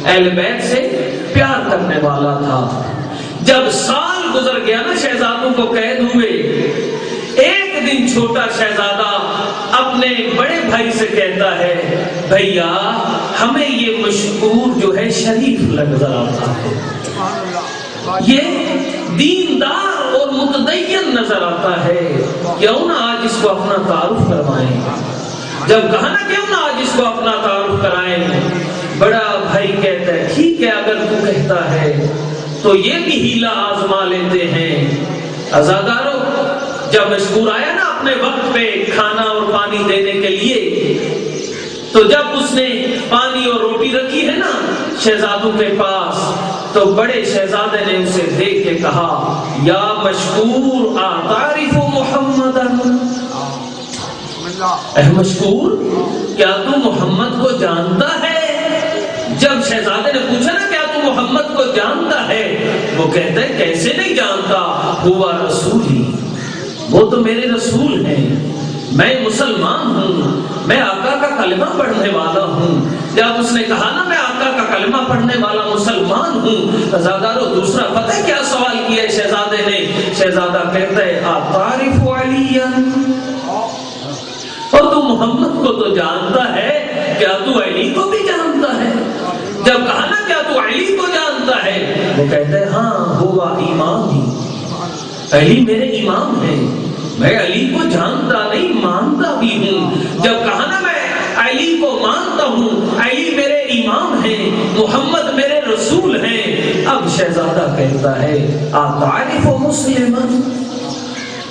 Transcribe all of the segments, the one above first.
اہل بیت سے پیار کرنے والا تھا۔ جب سال گزر گیا نا، شہزادوں کو قید ہوئے، ایک دن چھوٹا شہزادہ اپنے بڑے بھائی سے کہتا ہے بھیا ہمیں یہ مشکور جو ہے شریف نظر آتا ہے، یہ دیندار اور متدین نظر آتا ہے، کیوں نہ آج اس کو اپنا تعارف کروائیں۔ جب کہا نا کیوں نہ آج اس کو اپنا تعارف کرائیں، بڑا بھائی کہتا ہے ٹھیک ہے اگر تو کہتا ہے تو یہ بھی ہیلا آزما لیتے ہیں۔ عزادارو، جب مشکور آیا نا اپنے وقت پہ کھانا اور پانی دینے کے لیے، تو جب اس نے پانی اور روٹی رکھی ہے نا شہزادوں کے پاس، تو بڑے شہزادے نے اسے دیکھ کے کہا یا مشکور اعترف محمدن، اے مشکور کیا تو محمد کو جانتا ہے؟ جب شہزادے نے پوچھا نا کیا تو محمد کو جانتا ہے، وہ کہتا ہے کیسے نہیں جانتا، ہوا رسولی، وہ تو میرے رسول ہیں، میں مسلمان ہوں، میں آقا کا کلمہ پڑھنے والا ہوں۔ جب اس نے کہا نا میں آقا کا کلمہ پڑھنے والا مسلمان ہوں، عزادارو دوسرا پتہ ہے کیا سوال کیا ہے شہزادے نے؟ شہزادہ کہتا ہے اعترف علیٰ، اور تو محمد کو تو جانتا ہے، کیا تو علی کو بھی جانتا ہے؟ جب کہا نا کیا تو علی کو جانتا ہے، وہ کہتا ہے ہاں ہوا امام ہی، علی میرے امام ہیں، میں علی کو جانتا نہیں مانتا بھی ہوں۔ جب کہا نا میں علی کو مانتا ہوں، علی میرے امام ہیں، محمد میرے رسول ہیں، اب شہزادہ کہتا ہے اعترف مسلمن،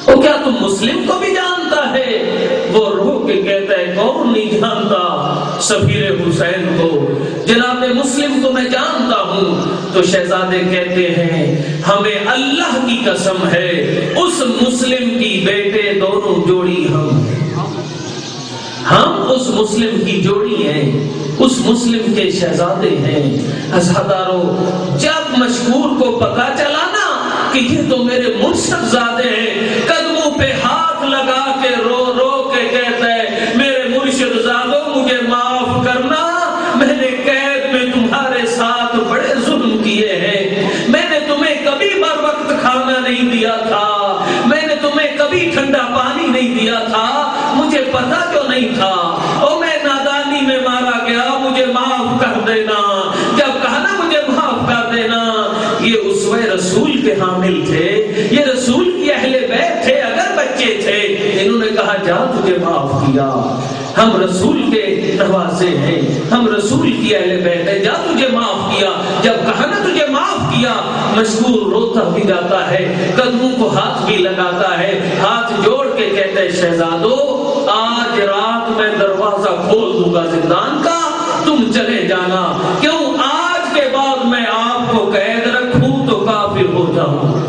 وہ کیا تم مسلم کو بھی جانتا ہے؟ وہ رو کے کہتا ہے کون نہیں جانتا سفیر حسین کو، جناب مسلم کو میں جانتا ہوں۔ تو شہزادے کہتے ہیں ہمیں اللہ کی قسم ہے اس مسلم کی بیٹے دونوں جوڑی ہم اس مسلم کی جوڑی ہیں، اس مسلم کے شہزادے ہیں۔ عزادارو، جب مشکور کو پتا چلا نا کہ یہ تو میرے مرشد زادے ہیں، قدموں پہ ہاتھ لگا کے رو رو کے کہتا ہے میرے مرشد زادو مجھے معاف کرنا، میں نے قید میں تمہارے ساتھ بڑے ظلم کیے ہیں، میں نے تمہیں کبھی بر وقت کھانا نہیں دیا تھا، میں نے تمہیں کبھی ٹھنڈا پانی نہیں دیا تھا، مجھے پتا کیوں نہیں تھا، اور میں نادانی میں مارا گیا، مجھے معاف کر دینا۔ جب کہا نا مجھے معاف کر دینا، یہ اسوہ رسول کے حامل تھے، یہ رسول کی اہل بیت تھے، اگر بچے تھے انہوں نے کہا جا تجھے معاف کیا، ہم رسول کے نواسے ہیں، ہم رسول کی اہل بیت ہیں، جا تجھے معاف کیا۔ جب کہا نا تجھے معاف کیا، مشکور روتا بھی جاتا ہے، قدموں کو ہاتھ بھی لگاتا ہے، ہاتھ جوڑ کے کہتا ہے شہزادو آج رات میں دروازہ کھول دوں گا زندان کا، تم چلے جانا، کیوں آج کے بعد میں آپ کو قید رکھوں تو کافر ہو جاؤں۔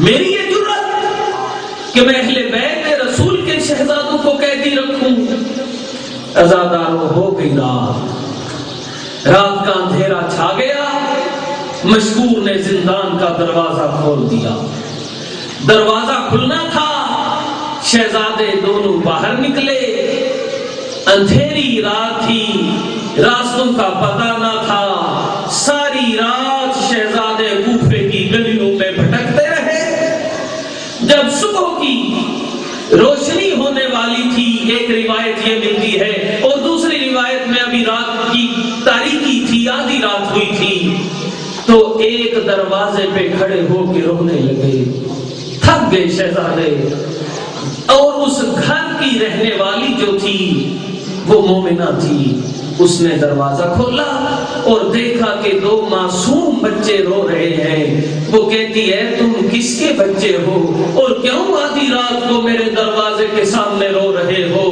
میری یہ جرأت کہ میں اہل بیت رسول کے شہزادوں کو قیدی رکھوں۔ عزادارو، ہو گئی رات کا اندھیرا چھا گیا، مشکور نے زندان کا دروازہ کھول دیا، دروازہ کھلنا تھا، شہزادے دونوں باہر نکلے، اندھیری رات تھی، راستوں کا پتہ نہ تھا، ساری رات شہزادے کوفے کی گلیوں میں بھٹکتے رہے۔ جب صبح کی روشنی ہونے والی تھی، ایک روایت یہ ملتی ہے اور دوسری روایت میں ابھی رات کی تاریکی تھی، آدھی رات ہوئی تھی، تو ایک دروازے پہ کھڑے ہو کے رونے لگے، تھک گئے شہزادے، اور اس گھر کی رہنے والی جو تھی وہ مومنہ تھی، اس نے دروازہ کھولا اور دیکھا کہ دو معصوم بچے رو رہے ہیں۔ وہ کہتی ہے تم کس کے بچے ہو اور کیوں آدھی رات کو میرے دروازے کے سامنے رو رہے ہو؟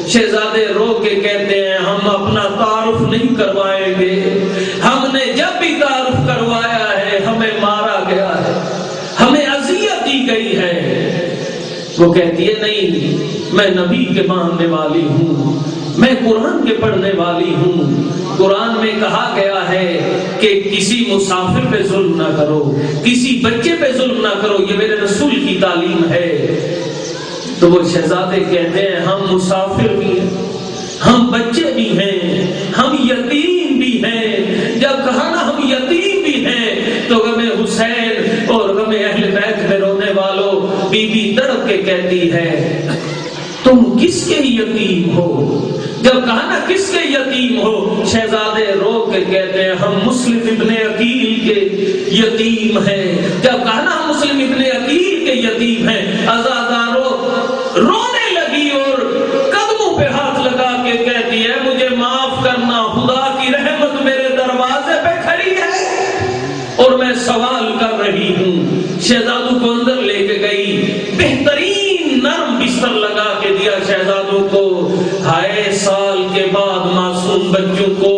شہزادے رو کے کہتے ہیں ہم اپنا تعارف نہیں کروائیں گے، ہم نے جب بھی تعارف کروایا ہے ہمیں مارا گیا ہے، ہمیں اذیت دی گئی ہے۔ وہ کہتی ہے نہیں، میں نبی کے ماننے والی ہوں، میں قرآن کے پڑھنے والی ہوں، قرآن میں کہا گیا ہے کہ کسی مسافر پہ ظلم نہ کرو، کسی بچے پہ ظلم نہ کرو، یہ میرے رسول کی تعلیم ہے۔ تو وہ شہزادے کہتے ہیں ہم مسافر بھی ہیں، ہم بچے بھی ہیں، ہم یتیم بھی ہیں، کس کے یتیم ہو؟ جب کہا نا کس کے یتیم ہو، شہزادے رو کے کہتے ہیں ہم مسلم ابن عقیل کے یتیم ہیں۔ جب کہا نا ہم مسلم ابن عقیل کے یتیم ہیں، عزادارو رونے لگی اور قدموں پہ ہاتھ لگا کے کہتی ہے مجھے معاف کرنا، خدا کی رحمت میرے دروازے پہ کھڑی ہے اور میں سوال کر رہی ہوں۔ شہزادوں کو اندر لے کے گئی، بہترین نرم بستر لگا کے دیا شہزادوں کو۔ ہائے سال کے بعد معصوم بچوں کو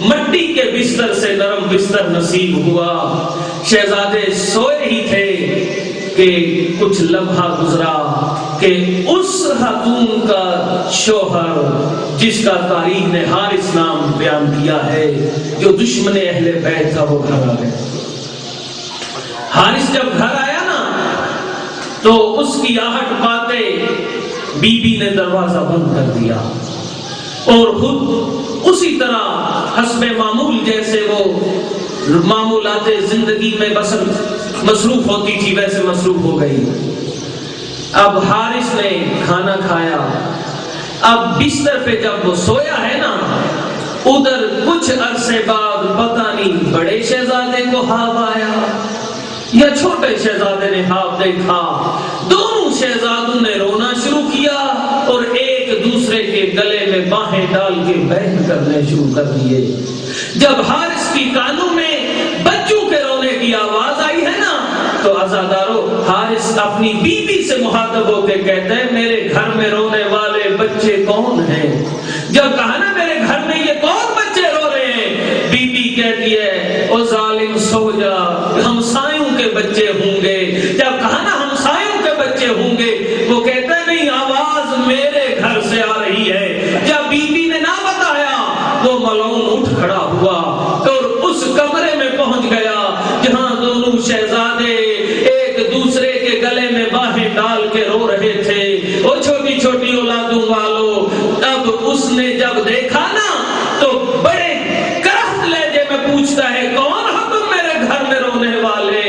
مٹی کے بستر سے نرم بستر نصیب ہوا۔ شہزادے سوئے ہی تھے کہ کچھ لمحہ گزرا کہ اس خاتون کا شوہر جس کا تاریخ نے حارث نام بیان کیا ہے، جو دشمن اہل بیت تھا، وہ گھر آ گیا۔ حارث جب گھر آیا نا تو اس کی آہٹ پاتے بی بی نے دروازہ بند کر دیا اور خود اسی طرح حسب معمول جیسے وہ معمولات زندگی میں بسر مصروف ہوتی تھی ویسے مصروف ہو گئی۔ اب حارث نے کھانا کھایا، اب بستر پہ جب وہ سویا ہے نا، ادھر کچھ عرصے بعد پتہ نہیں بڑے شہزادے کو خواب آیا یا چھوٹے شہزادے نے خواب دیکھا، دونوں شہزادوں نے رونا شروع کیا اور ایک دوسرے کے گلے میں باہیں ڈال کے بیٹھ کرنے شروع کر دیے۔ جب حارث کی کانوں میں بچوں کے رونے کی آواز آئی ہے نا تو عزادارو حارث اپنی بیوی سے مخاطب ہو کے کہتے ہیں میرے گھر میں رونے والے بچے کون ہیں؟ جب کہا نا میرے گھر میں یہ کون بچے رو رہے ہیں، بی بی کہتی ہے او ظالم سو جا، ہمسایوں کے بچے ہوں گے۔ جب کہا نا ہمسایوں کے بچے ہوں گے، وہ کہتا ہے نہیں آواز میرے گھر سے آ رہی ہے۔ جب بی بی نے نہ بتایا وہ ملعون اٹھ کھڑا ہوا اور اس کمرے میں پہنچ گیا جہاں دونوں شہزادے ایک دوسرے کے گلے میں باہیں ڈال کے رو رہے تھے۔ وہ چھوٹی چھوٹی اولادوں والوں، اب اس نے جب دیکھا نا تو بڑے کرخت لہجے میں پوچھتا ہے کون ہو تم میرے گھر میں رونے والے؟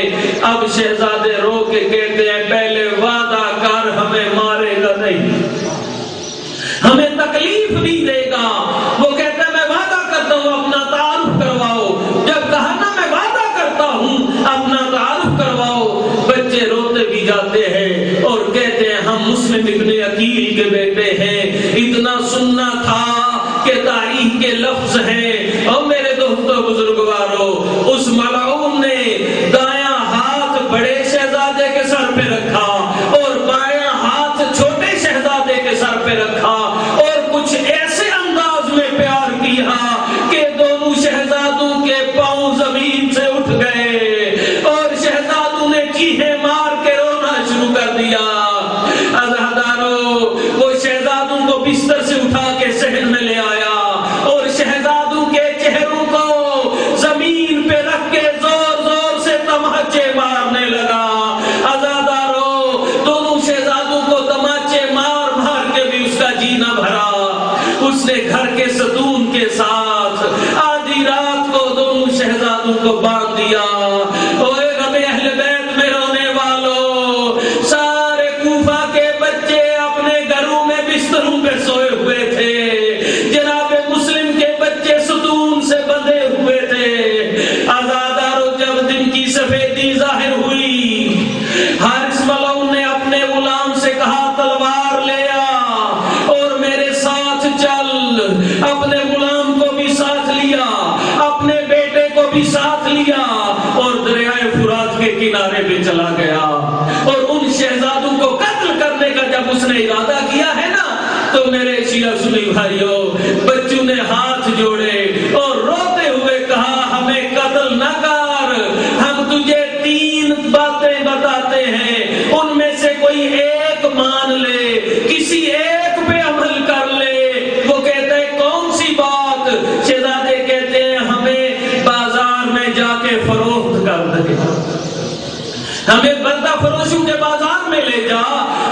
اب شہزادے رو کے کہتے ہیں پہلے وعدہ کر ہمیں مارے گا نہیں، ہمیں تکلیف نہیں دے گا۔ وہ کہتا ہے میں وعدہ کرتا ہوں اپنا تعارف کرواؤ۔ جب کہا نا میں وعدہ کرتا ہوں اپنا تعارف کرواؤ، بچے روتے بھی جاتے ہیں اور کہتے ہیں ہم مسلم ابن عقیل کے بیٹے ہیں۔ اتنا سننا تھا کہ تاریخ کے لفظ ہیں۔ اور میرے دوستو بزرگوارو، اس ملعون نے دایاں ہاتھ بڑے شہزادے کے سر پہ رکھا اور بایاں ہاتھ چھوٹے شہزادے کے سر پہ رکھا اور کچھ ایسے انداز میں پیار کیا کہ دونوں شہزادوں کے پاؤں زمین سے اٹھ گئے اور شہزادوں نے چیخیں مار کے رونا شروع کر دیا۔ عزادارو وہ شہزادوں کو بستر سے اٹھا کے صحن میں لے آیا اور شہزادوں کے چہروں کو زمین پہ رکھ کے زور زور سے تماچے مارنے لگا۔ عزادارو دونوں شہزادوں کو تماچے مار مار کے بھی اس کا جینا بھرا۔ اس نے گھر کے ستون کے ساتھ آدھی رات کو دونوں شہزادوں کو باندھ دیا۔ اوے غم اہل بیت میں رونے والوں، سارے کوفہ کے بچے اپنے گھروں میں بستروں پہ سوئے ہوئے تھے، جناب مسلم کے بچے ستون سے بندھے ہوئے تھے۔ عزادارو جب دن کی سفیدی ظاہر ہوئی، حارث ملعون نے اپنے غلام سے کہا تلوار لے آ اور میرے ساتھ چل۔ اپنے غلام کو بھی ساتھ لیا، اپنے بیٹے کو بھی ساتھ لیا اور دریائے فرات کے کنارے پہ چلا گیا۔ اور ان شہزادوں کو قتل کرنے کا جب اس نے ارادہ کیا ہے نا تو میرے شیعہ سنی بھائیوں، بچوں نے ہاتھ جوڑے اور روتے ہوئے کہا ہمیں قتل نہ کر، ہم تجھے 3 باتیں بتاتے ہیں، ان میں سے کوئی ایک مان لے، کسی ایک پہ عمل کر لے۔ وہ کہتا ہے کون سی بات؟ شہزادے کہتے ہیں ہمیں بازار میں جا کے فروخت کر دے، ہمیں بندہ فروشوں کے بازار میں لے جا،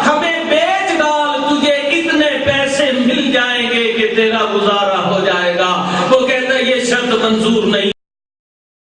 ہمیں بیچ ڈال، تجھے اتنے پیسے مل جائیں گے کہ تیرا گزارا ہو جائے گا۔ وہ کہتا ہے یہ شرط منظور نہیں۔